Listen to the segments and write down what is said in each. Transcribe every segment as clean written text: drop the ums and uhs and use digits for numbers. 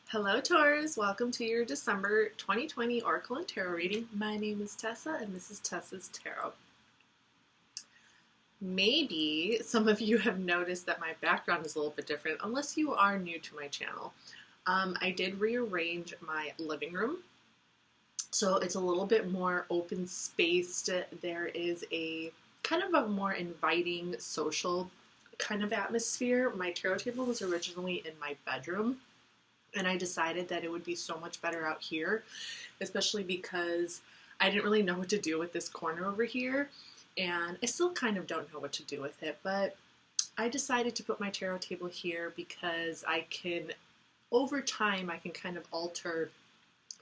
Hello Taurus, welcome to your December 2020 Oracle and Tarot reading. My name is Tessa and this is Tessa's Tarot. Maybe some of you have noticed that my background is a little bit different unless you are new to my channel. I did rearrange my living room, so it's a little bit more open spaced. There is a kind of a more inviting social kind of atmosphere. My tarot table was originally in my bedroom, and I decided that it would be so much better out here, especially because I didn't really know what to do with this corner over here, and I still kind of don't know what to do with it, but I decided to put my tarot table here because I can, over time, I can kind of alter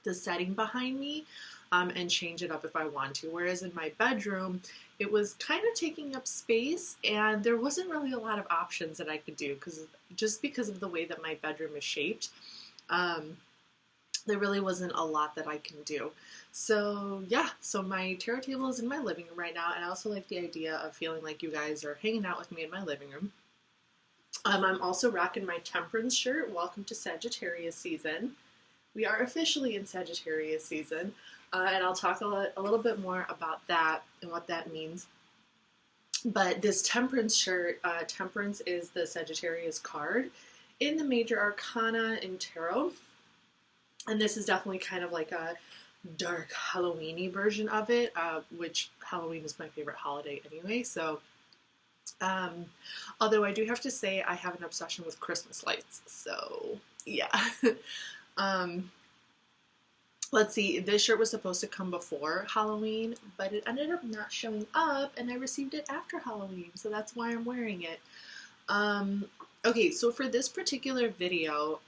the setting behind me and change it up if I want to. Whereas in my bedroom, it was kind of taking up space and there wasn't really a lot of options that I could do because of the way that my bedroom is shaped. There really wasn't a lot that I can do. So yeah, so my tarot table is in my living room right now, and I also like the idea of feeling like you guys are hanging out with me in my living room. I'm also rocking my Temperance shirt. Welcome to Sagittarius season. We are officially in Sagittarius season, and I'll talk a little bit more about that and what that means. But this Temperance shirt, Temperance is the Sagittarius card in the major arcana in tarot, and this is definitely kind of like a dark Halloween-y version of it, which Halloween is my favorite holiday anyway, so although I do have to say I have an obsession with Christmas lights, so yeah. Let's see, this shirt was supposed to come before Halloween, but it ended up not showing up, and I received it after Halloween, so that's why I'm wearing it. Okay, so for this particular video,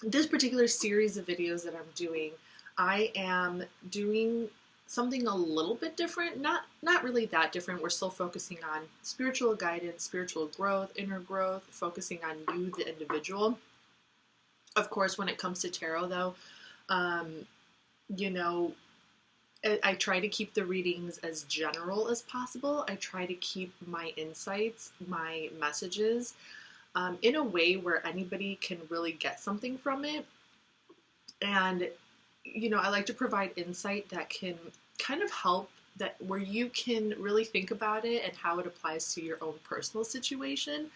this particular series of videos that I'm doing, I am doing something a little bit different, not really that different. We're still focusing on spiritual guidance, spiritual growth, inner growth, focusing on you, the individual. Of course, when it comes to tarot, though, you know, I try to keep the readings as general as possible. I try to keep my insights, my messages, in a way where anybody can really get something from it. And, you know, I like to provide insight that can kind of help, that where you can really think about it and how it applies to your own personal situation.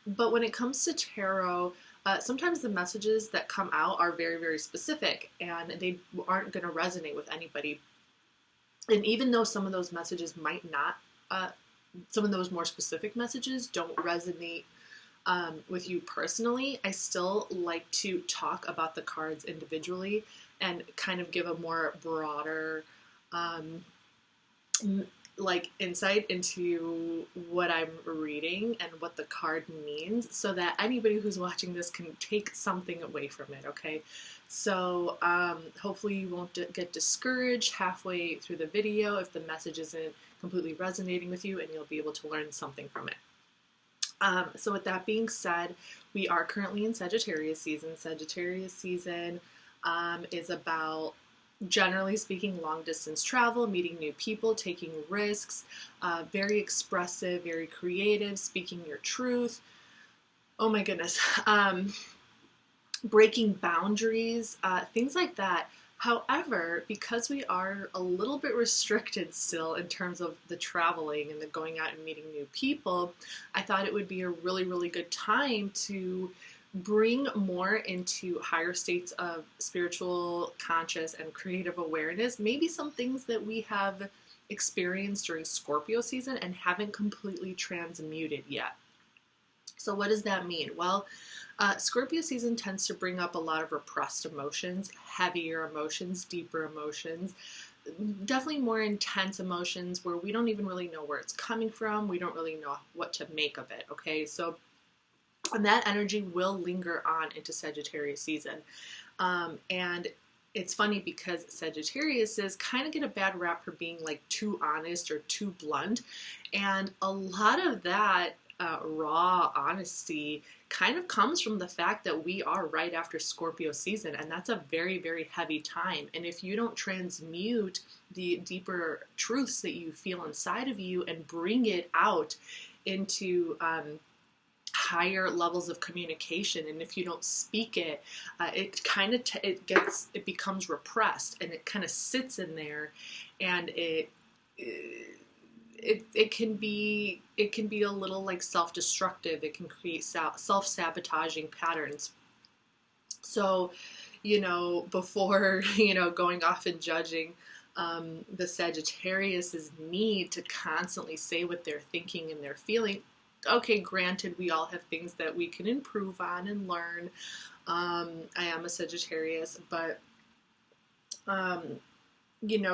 But when it comes to tarot, sometimes the messages that come out are very, very specific, and they aren't going to resonate with anybody. And even though some of those messages might not, some of those more specific messages don't resonate with you personally, I still like to talk about the cards individually and kind of give a more broader like insight into what I'm reading and what the card means, so that anybody who's watching this can take something away from it, okay? So hopefully you won't get discouraged halfway through the video if the message isn't completely resonating with you, and you'll be able to learn something from it. So with that being said, we are currently in Sagittarius season. Sagittarius season is about, generally speaking, long distance travel, meeting new people, taking risks, very expressive, very creative, speaking your truth. Oh my goodness. Breaking boundaries, things like that. However, because we are a little bit restricted still in terms of the traveling and the going out and meeting new people, I thought it would be a really, really good time to bring more into higher states of spiritual, conscious, and creative awareness. Maybe some things that we have experienced during Scorpio season and haven't completely transmuted yet. So what does that mean? Well, Scorpio season tends to bring up a lot of repressed emotions, heavier emotions, deeper emotions, definitely more intense emotions where we don't even really know where it's coming from. We don't really know what to make of it, okay? So, and that energy will linger on into Sagittarius season. And it's funny because Sagittariuses kind of get a bad rap for being like too honest or too blunt. And a lot of that raw honesty kind of comes from the fact that we are right after Scorpio season, and that's a very, very heavy time. And if you don't transmute the deeper truths that you feel inside of you and bring it out into higher levels of communication, and if you don't speak it, it becomes repressed, and it kind of sits in there, and it can be a little like self-destructive. It can create self-sabotaging patterns. So, before going off and judging the Sagittarius's need to constantly say what they're thinking and they're feeling. Okay, granted, we all have things that we can improve on and learn. I am a Sagittarius, but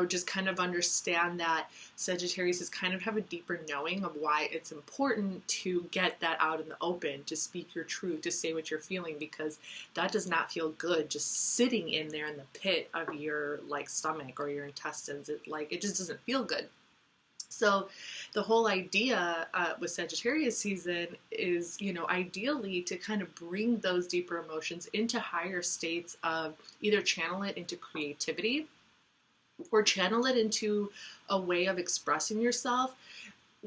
just kind of understand that Sagittarius is kind of have a deeper knowing of why it's important to get that out in the open, to speak your truth, to say what you're feeling, because that does not feel good just sitting in there in the pit of your stomach or your intestines. It just doesn't feel good. So the whole idea with Sagittarius season is, ideally to kind of bring those deeper emotions into higher states of either channel it into creativity or channel it into a way of expressing yourself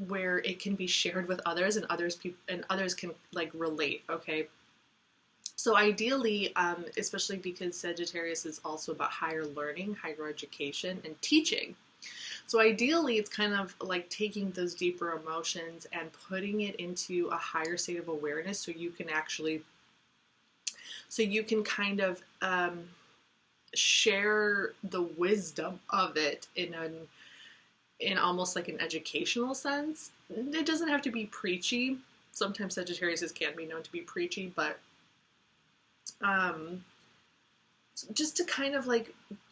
where it can be shared with others, and others can relate. Okay. So ideally, especially because Sagittarius is also about higher learning, higher education, and teaching. So ideally, it's kind of like taking those deeper emotions and putting it into a higher state of awareness, so you can kind of share the wisdom of it in almost like an educational sense. It doesn't have to be preachy. Sometimes Sagittarius can be known to be preachy, but just to kind of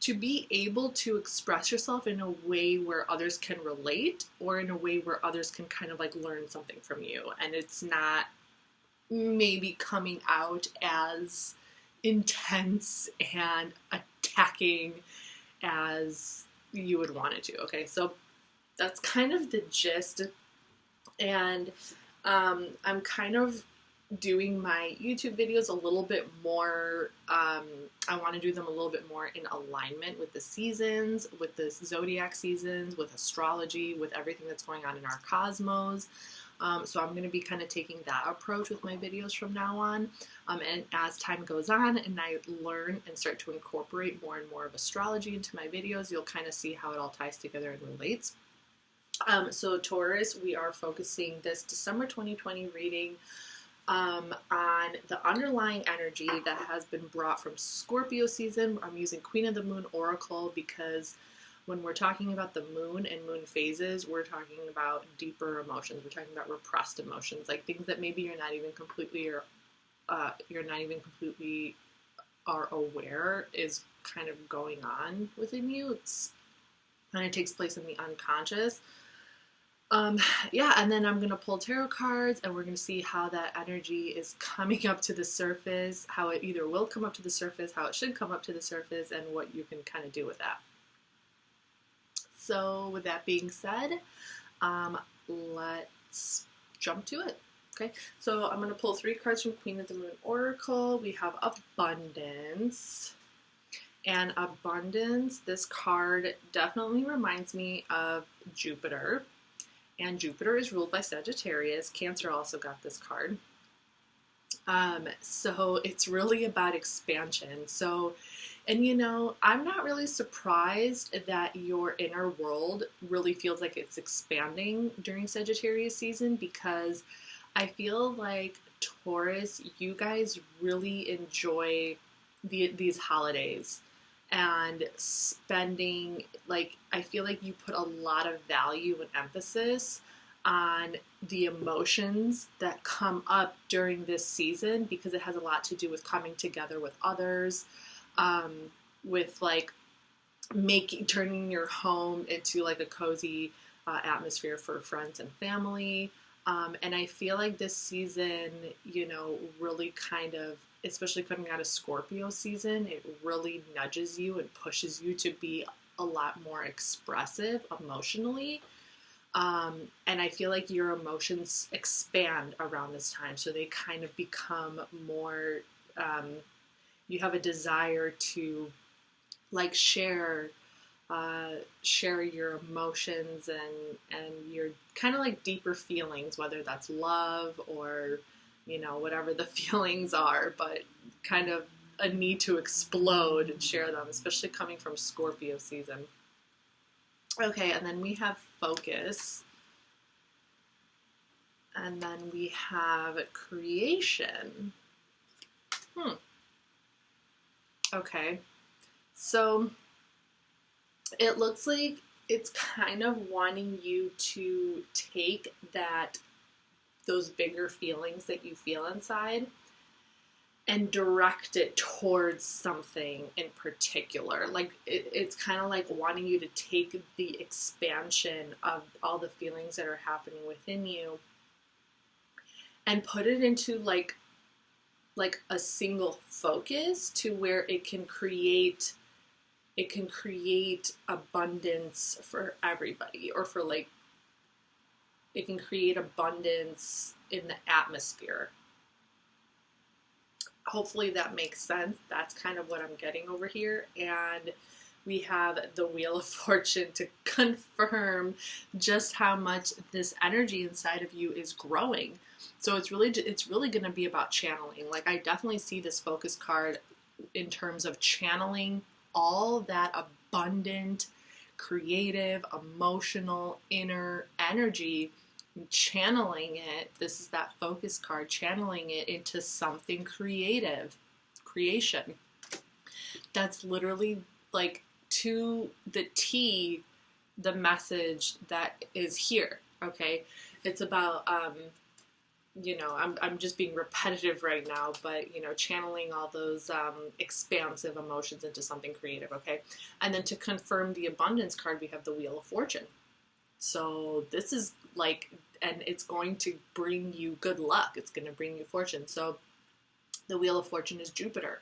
to be able to express yourself in a way where others can relate, or in a way where others can kind of learn something from you, and it's not maybe coming out as intense and attacking as you would want it to. Okay, so that's kind of the gist, and I'm kind of doing my YouTube videos a little bit more, I want to do them a little bit more in alignment with the seasons, with the zodiac seasons, with astrology, with everything that's going on in our cosmos. So I'm going to be kind of taking that approach with my videos from now on. And as time goes on and I learn and start to incorporate more and more of astrology into my videos, you'll kind of see how it all ties together and relates. So Taurus, we are focusing this December 2020 reading on the underlying energy that has been brought from Scorpio season. I'm using Queen of the Moon Oracle because when we're talking about the moon and moon phases, we're talking about deeper emotions. We're talking about repressed emotions, like things that maybe you're not even completely are aware is kind of going on within you. It's kind of takes place in the unconscious. Yeah, and then I'm going to pull tarot cards, and we're going to see how that energy is coming up to the surface, how it either will come up to the surface, how it should come up to the surface, and what you can kind of do with that. So with that being said, let's jump to it. Okay, so I'm going to pull 3 cards from Queen of the Moon Oracle. We have Abundance. And Abundance, this card definitely reminds me of Jupiter. And Jupiter is ruled by Sagittarius. Cancer also got this card. So it's really about expansion. So, and I'm not really surprised that your inner world really feels like it's expanding during Sagittarius season, because I feel like Taurus, you guys really enjoy these holidays and spending, I feel like you put a lot of value and emphasis on the emotions that come up during this season, because it has a lot to do with coming together with others, with turning your home into a cozy atmosphere for friends and family. And I feel like this season, really kind of, especially coming out of Scorpio season, it really nudges you and pushes you to be a lot more expressive emotionally. And I feel like your emotions expand around this time. So they kind of become more, you have a desire to share your emotions and your kind of deeper feelings, whether that's love or, you know, whatever the feelings are, but kind of a need to explode and share them, especially coming from Scorpio season. Okay, and then we have focus. And then we have creation. Okay, so it looks like it's kind of wanting you to take those bigger feelings that you feel inside and direct it towards something in particular. Like it's kind of like wanting you to take the expansion of all the feelings that are happening within you and put it into like a single focus to where it can create abundance for everybody, or for like it can create abundance in the atmosphere. Hopefully that makes sense. That's kind of what I'm getting over here. And we have the Wheel of Fortune to confirm just how much this energy inside of you is growing. So it's really going to be about channeling. Like, I definitely see this focus card in terms of channeling all that abundant, creative, emotional, inner energy, channeling it. This is that focus card, channeling it into something creative, creation. That's literally like to the T, the message that is here. Okay, it's about you know, I'm just being repetitive right now, but you know, channeling all those expansive emotions into something creative. Okay, and then to confirm the abundance card, we have the Wheel of Fortune. So this is like, and it's going to bring you good luck. It's going to bring you fortune. So the Wheel of Fortune is Jupiter.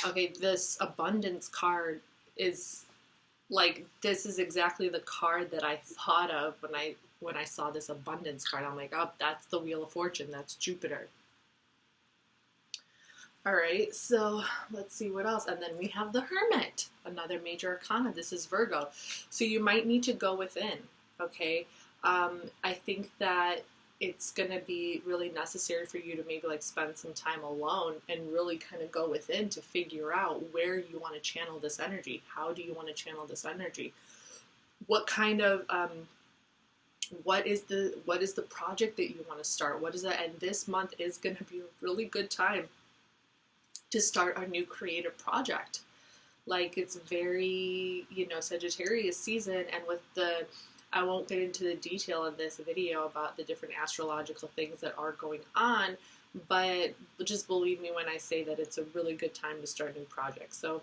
Okay, this abundance card is like, this is exactly the card that I thought of when I saw this abundance card. I'm like, oh, that's the Wheel of Fortune. That's Jupiter. All right, so let's see what else. And then we have the Hermit, another major arcana. This is Virgo. So you might need to go within, okay? I think that it's going to be really necessary for you to maybe like spend some time alone and really kind of go within to figure out where you want to channel this energy. How do you want to channel this energy? What kind of what is the project that you want to start? What is that? And this month is going to be a really good time to start a new creative project. Like, it's very, you know, Sagittarius season, and with the, I won't get into the detail in this video about the different astrological things that are going on, but just believe me when I say that it's a really good time to start new projects. So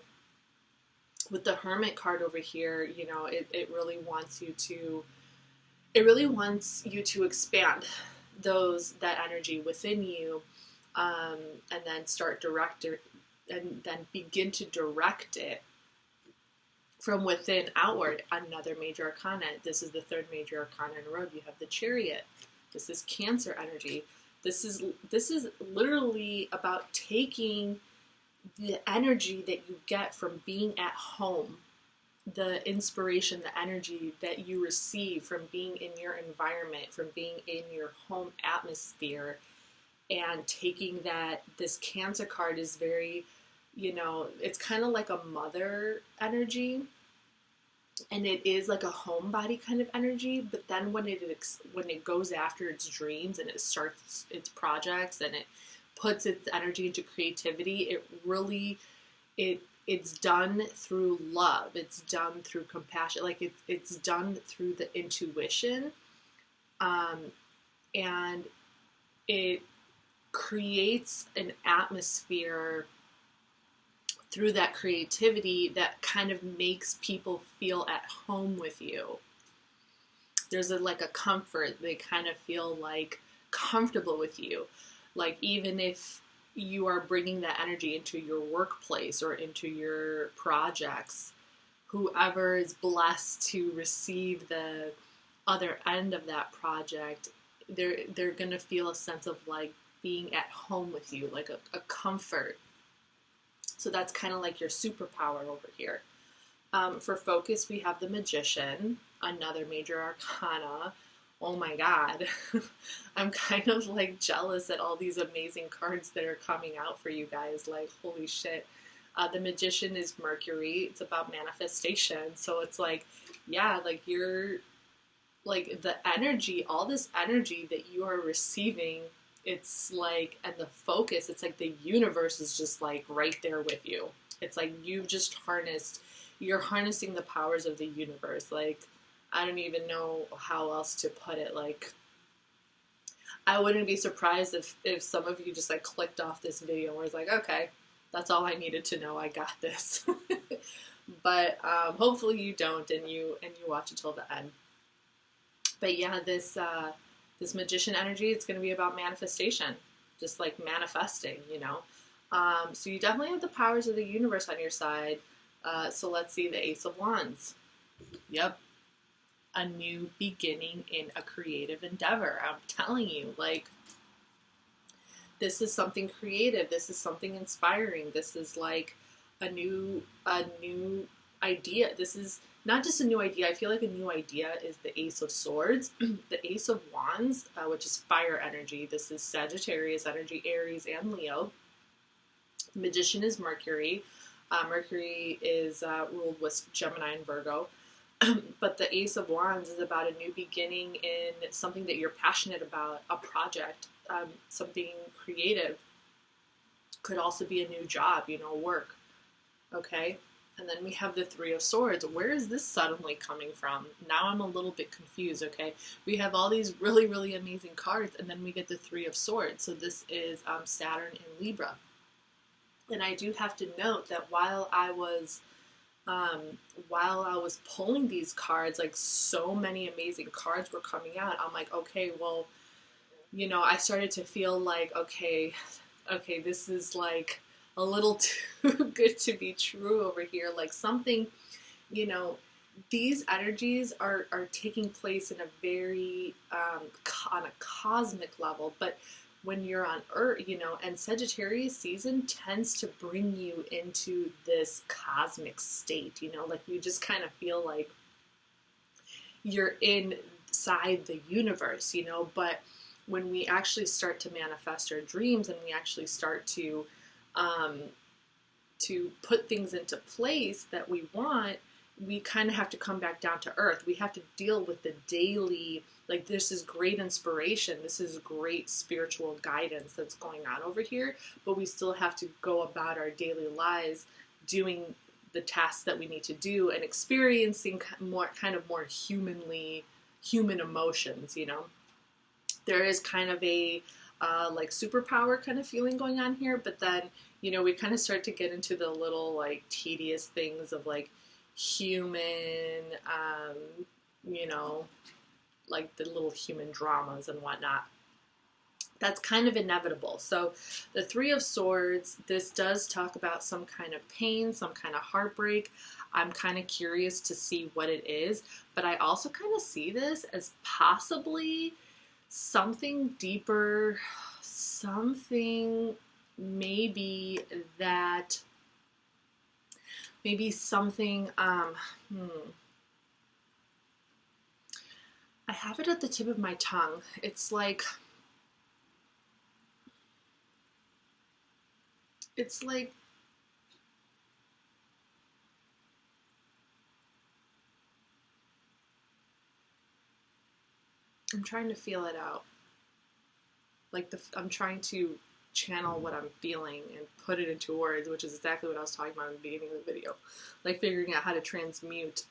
with the Hermit card over here, you know, it really wants you to expand that energy within you, and then begin to direct it from within outward. Another major arcana. This is the third major arcana in a row. You have the Chariot. This is Cancer energy. This is literally about taking the energy that you get from being at home, the inspiration, the energy that you receive from being in your environment, from being in your home atmosphere, and taking that. This Cancer card is very, you know, it's kind of like a mother energy, and it is like a homebody kind of energy. But then when it goes after its dreams and it starts its projects and it puts its energy into creativity, it's done through love. It's done through compassion. Like it's done through the intuition, and it creates an atmosphere through that creativity that kind of makes people feel at home with you. There's like a comfort. They kind of feel like comfortable with you. Like, even if you are bringing that energy into your workplace or into your projects, whoever is blessed to receive the other end of that project, they're going to feel a sense of like being at home with you, like a comfort. So that's kind of like your superpower over here. For focus, we have the Magician, another major arcana. oh my God, I'm kind of like jealous at all these amazing cards that are coming out for you guys. Like, holy shit. The Magician is Mercury. It's about manifestation. So it's like, yeah, like you're like the energy, all this energy that you are receiving, it's like, and the focus, it's like the universe is just like right there with you. It's like you've just you're harnessing the powers of the universe. Like, I don't even know how else to put it. Like, I wouldn't be surprised if some of you just like clicked off this video and was like, okay, that's all I needed to know. I got this. But hopefully you don't, and you watch it till the end. But yeah, this Magician energy, it's going to be about manifestation, just like manifesting, you know. So you definitely have the powers of the universe on your side. So let's see the Ace of Wands. Yep. A new beginning in a creative endeavor. I'm telling you, like, this is something creative. This is something inspiring. This is like a new idea. This is not just a new idea. I feel like a new idea is the Ace of Swords. The Ace of Wands, which is fire energy. This is Sagittarius energy, Aries, and Leo. Magician is Mercury. Mercury is ruled with Gemini and Virgo. But the Ace of Wands is about a new beginning in something that you're passionate about, a project, something creative. Could also be a new job, you know, work. Okay? And then we have the Three of Swords. Where is this suddenly coming from? Now I'm a little bit confused, okay? We have all these really, really amazing cards, and then we get the Three of Swords. So this is Saturn in Libra. And I do have to note that while I was pulling these cards, like so many amazing cards were coming out, I'm like, okay, well, you know, I started to feel like, okay, this is like a little too good to be true over here. Like something, you know, these energies are taking place in a very, on a cosmic level, but when you're on Earth, you know, and Sagittarius season tends to bring you into this cosmic state, you know, like you just kind of feel like you're inside the universe, you know, but when we actually start to manifest our dreams and we actually start to put things into place that we want, we kind of have to come back down to earth. We have to deal with the daily, like this is great inspiration, this is great spiritual guidance that's going on over here, but we still have to go about our daily lives doing the tasks that we need to do and experiencing more human emotions, you know. There is kind of a like superpower kind of feeling going on here, but then, you know, we kind of start to get into the little like tedious things of like human, you know, like the little human dramas and whatnot. That's kind of inevitable. So the Three of Swords, this does talk about some kind of pain, some kind of heartbreak. I'm kind of curious to see what it is, but I also kind of see this as possibly something deeper, something maybe something, I have it at the tip of my tongue. It's like, I'm trying to feel it out. Like I'm trying to channel what I'm feeling and put it into words, which is exactly what I was talking about in the beginning of the video. Like figuring out how to transmute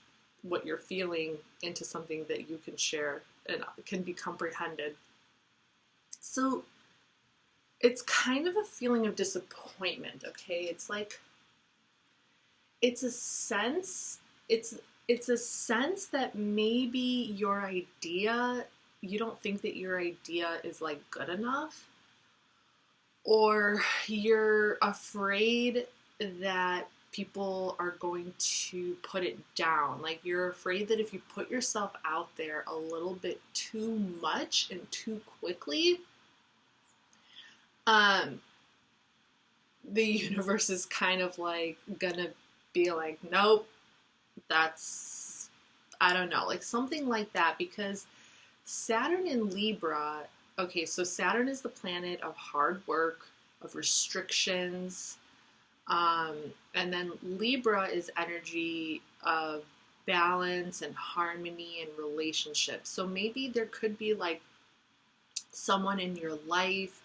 what you're feeling into something that you can share and can be comprehended. So it's kind of a feeling of disappointment, okay? It's like, it's a sense that maybe your idea, you don't think that your idea is like good enough, or you're afraid that people are going to put it down. Like you're afraid that if you put yourself out there a little bit too much and too quickly, the universe is kind of like gonna be like, nope, that's, I don't know, like something like that, because Saturn in Libra, okay, so Saturn is the planet of hard work, of restrictions, and then Libra is energy of balance and harmony and relationships. So maybe there could be like someone in your life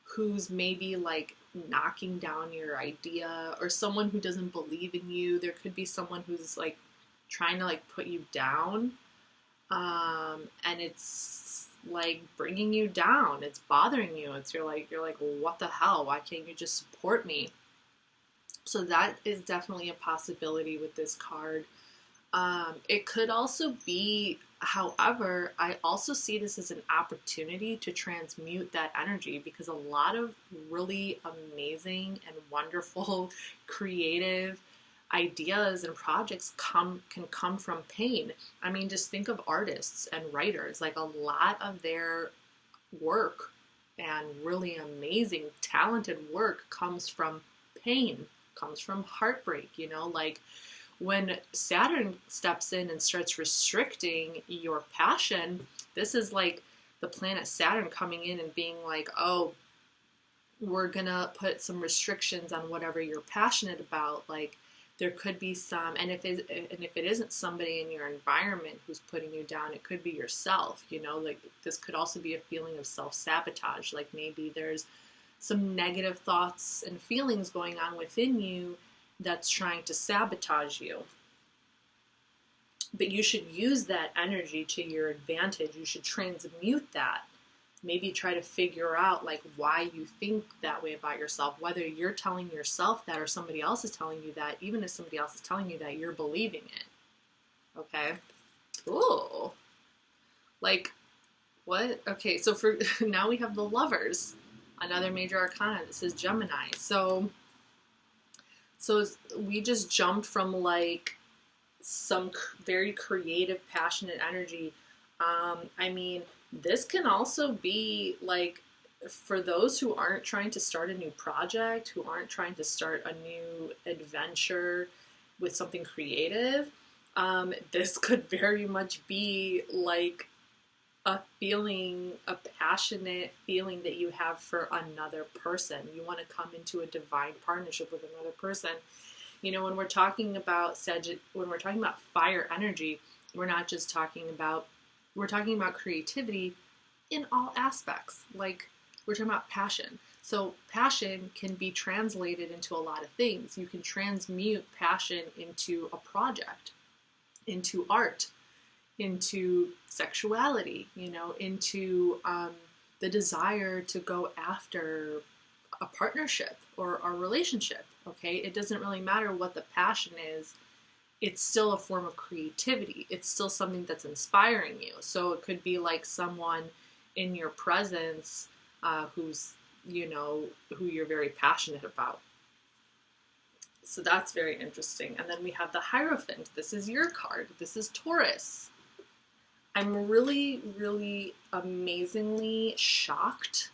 who's maybe like knocking down your idea, or someone who doesn't believe in you. There could be someone who's like trying to like put you down, and it's like bringing you down. It's bothering you. You're like, well, what the hell? Why can't you just support me? So that is definitely a possibility with this card. It could also be, however, I also see this as an opportunity to transmute that energy, because a lot of really amazing and wonderful creative ideas and projects can come from pain. I mean, just think of artists and writers. Like, a lot of their work and really amazing, talented work comes from pain, comes from heartbreak, you know, like when Saturn steps in and starts restricting your passion, this is like the planet Saturn coming in and being like, oh, we're gonna put some restrictions on whatever you're passionate about. Like, there could be some, and if it isn't somebody in your environment who's putting you down, it could be yourself, you know, like this could also be a feeling of self-sabotage. Like maybe there's some negative thoughts and feelings going on within you that's trying to sabotage you. But you should use that energy to your advantage. You should transmute that. Maybe try to figure out like why you think that way about yourself, whether you're telling yourself that or somebody else is telling you that. Even if somebody else is telling you that, you're believing it. Okay? Ooh. Like, what? Okay, so for now we have the Lovers, another major arcana. This is Gemini. So we just jumped from like some very creative, passionate energy. I mean, this can also be like for those who aren't trying to start a new project, who aren't trying to start a new adventure with something creative. This could very much be like a feeling, a passionate feeling that you have for another person. You want to come into a divine partnership with another person. You know, when we're talking about when we're talking about fire energy, we're not just talking about, we're talking about creativity in all aspects. Like, we're talking about passion. So passion can be translated into a lot of things. You can transmute passion into a project, into art, into sexuality, you know, into the desire to go after a partnership or a relationship, okay? It doesn't really matter what the passion is. It's still a form of creativity. It's still something that's inspiring you. So it could be like someone in your presence who's, you know, who you're very passionate about. So that's very interesting. And then we have the Hierophant. This is your card. This is Taurus. I'm really, really amazingly shocked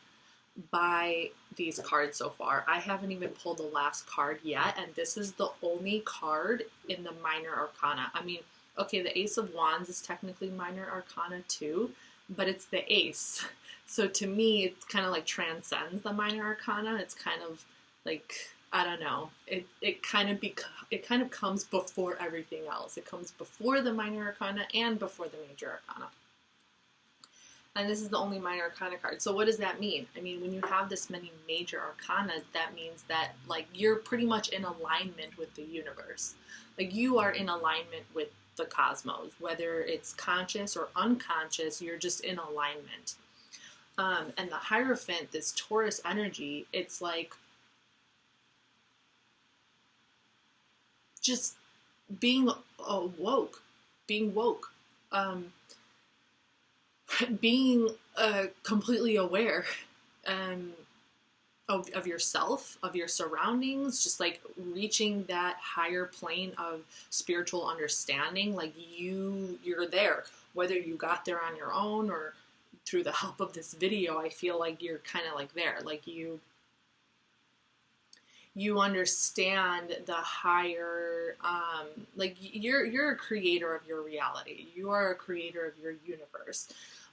by these cards so far. I haven't even pulled the last card yet, and this is the only card in the minor arcana. I mean, okay, the Ace of Wands is technically minor arcana too, but it's the ace. So to me, it kind of like transcends the minor arcana. It's kind of like, I don't know. It kind of comes before everything else. It comes before the minor arcana and before the major arcana. And this is the only minor arcana card. So what does that mean? I mean, when you have this many major arcana, that means that like you're pretty much in alignment with the universe. Like you are in alignment with the cosmos, whether it's conscious or unconscious, you're just in alignment. And the Hierophant, this Taurus energy, it's like just being woke, being completely aware of yourself, of your surroundings, just like reaching that higher plane of spiritual understanding. Like you're there, whether you got there on your own or through the help of this video. I feel like you're kind of like there, like you understand the higher, like you're a creator of your reality. You are a creator of your universe.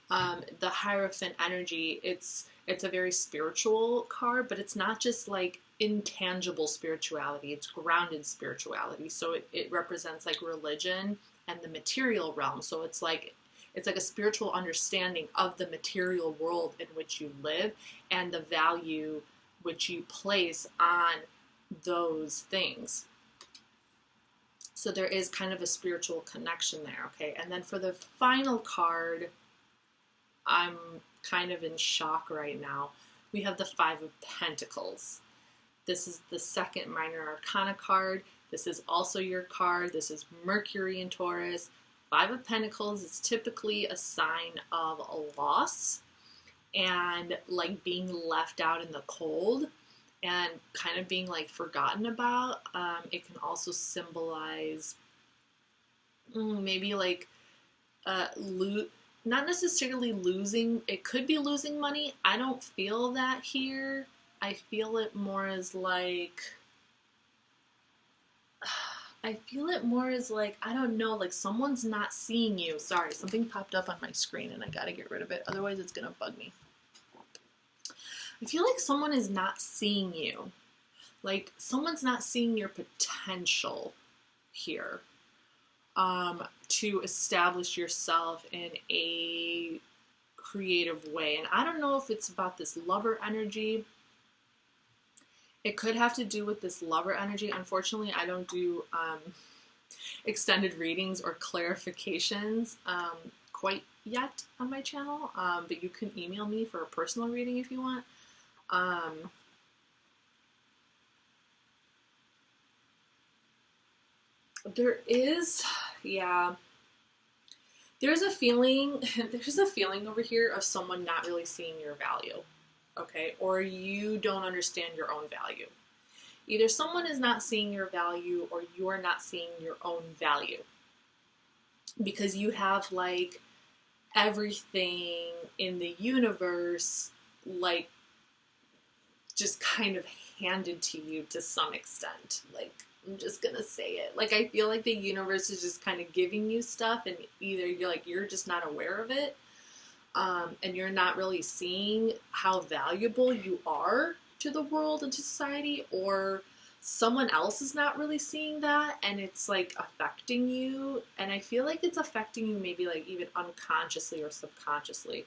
The Hierophant energy, it's a very spiritual card, but it's not just like intangible spirituality, it's grounded spirituality. So it represents like religion and the material realm. So it's like a spiritual understanding of the material world in which you live and the value which you place on those things. So there is kind of a spiritual connection there, okay? And then for the final card, I'm kind of in shock right now. We have the Five of Pentacles. This is the second minor arcana card. This is also your card. This is Mercury in Taurus. Five of Pentacles is typically a sign of a loss and like being left out in the cold and kind of being like forgotten about. It can also symbolize maybe like not necessarily losing. It could be losing money. I don't feel that here. I feel it more as like I don't know, like someone's not seeing you. Sorry, something popped up on my screen and I gotta get rid of it. Otherwise it's gonna bug me. I feel like someone is not seeing you. Like someone's not seeing your potential here to establish yourself in a creative way. And I don't know if it's about this lover energy. It could have to do with this lover energy. Unfortunately, I don't do extended readings or clarifications quite yet on my channel, but you can email me for a personal reading if you want. There is, yeah, there's a feeling over here of someone not really seeing your value, okay? Or you don't understand your own value. Either someone is not seeing your value or you are not seeing your own value because you have like everything in the universe like just kind of handed to you to some extent. Like, I'm just gonna say it. Like, I feel like the universe is just kind of giving you stuff and either you're just not aware of it, and you're not really seeing how valuable you are to the world and to society, or someone else is not really seeing that and it's like affecting you. And I feel like it's affecting you maybe like even unconsciously or subconsciously.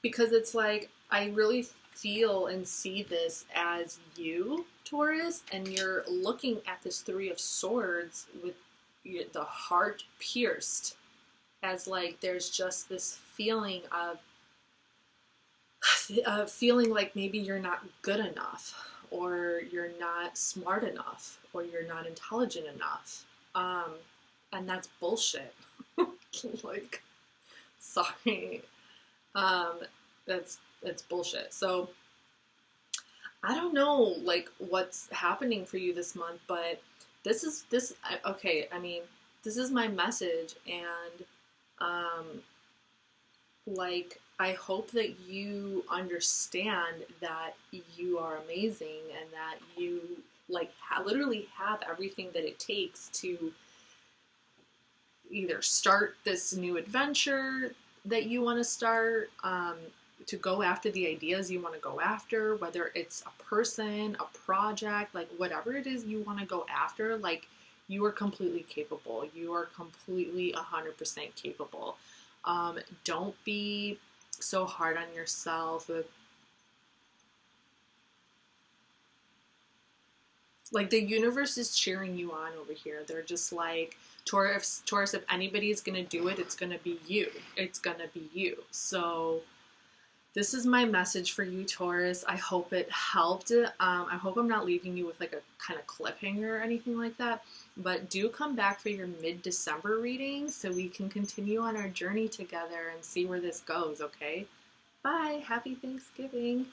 Because it's like, I really feel and see this as you, Taurus, and you're looking at this Three of Swords with the heart pierced, as like there's just this feeling of feeling like maybe you're not good enough, or you're not smart enough, or you're not intelligent enough, and that's bullshit. Like, sorry. That's bullshit. So I don't know like what's happening for you this month, but this is my message, and like I hope that you understand that you are amazing and that you like literally have everything that it takes to either start this new adventure that you want to start, to go after the ideas you want to go after, whether it's a person, a project, like whatever it is you want to go after, like you are completely capable. You are completely 100% capable. Don't be so hard on yourself. Like the universe is cheering you on over here. They're just like, Taurus, if anybody's going to do it, it's going to be you. It's going to be you. So this is my message for you, Taurus. I hope it helped. I hope I'm not leaving you with like a kind of cliffhanger or anything like that. But do come back for your mid-December reading so we can continue on our journey together and see where this goes, okay? Bye. Happy Thanksgiving.